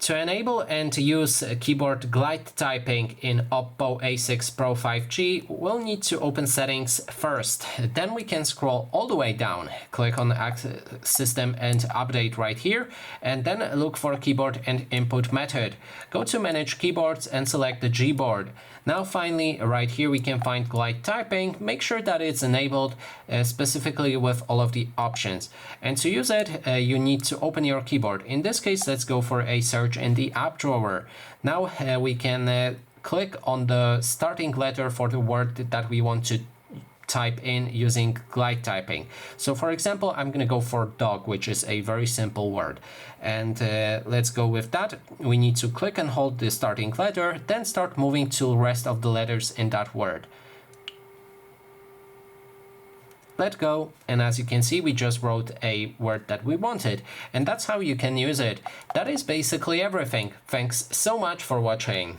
To enable and to use keyboard glide typing in Oppo A6 Pro 5G, we'll need to open settings first. Then we can scroll all the way down, click on System and Update right here, and then look for Keyboard and Input method. Go to Manage Keyboards and select the Gboard. Now finally, right here we can find glide typing. Make sure that it's enabled specifically with all of the options. And to use it, you need to open your keyboard. In this case, let's go for a search in the app drawer. Now we can click on the starting letter for the word that we want to type in using glide typing. So for example, I'm gonna go for dog, which is a very simple word. And let's go with that. We need to click and hold the starting letter, then start moving to the rest of the letters in that word. Let go, and as you can see, we just wrote a word that we wanted, and that's how you can use it. That is basically everything. Thanks so much for watching.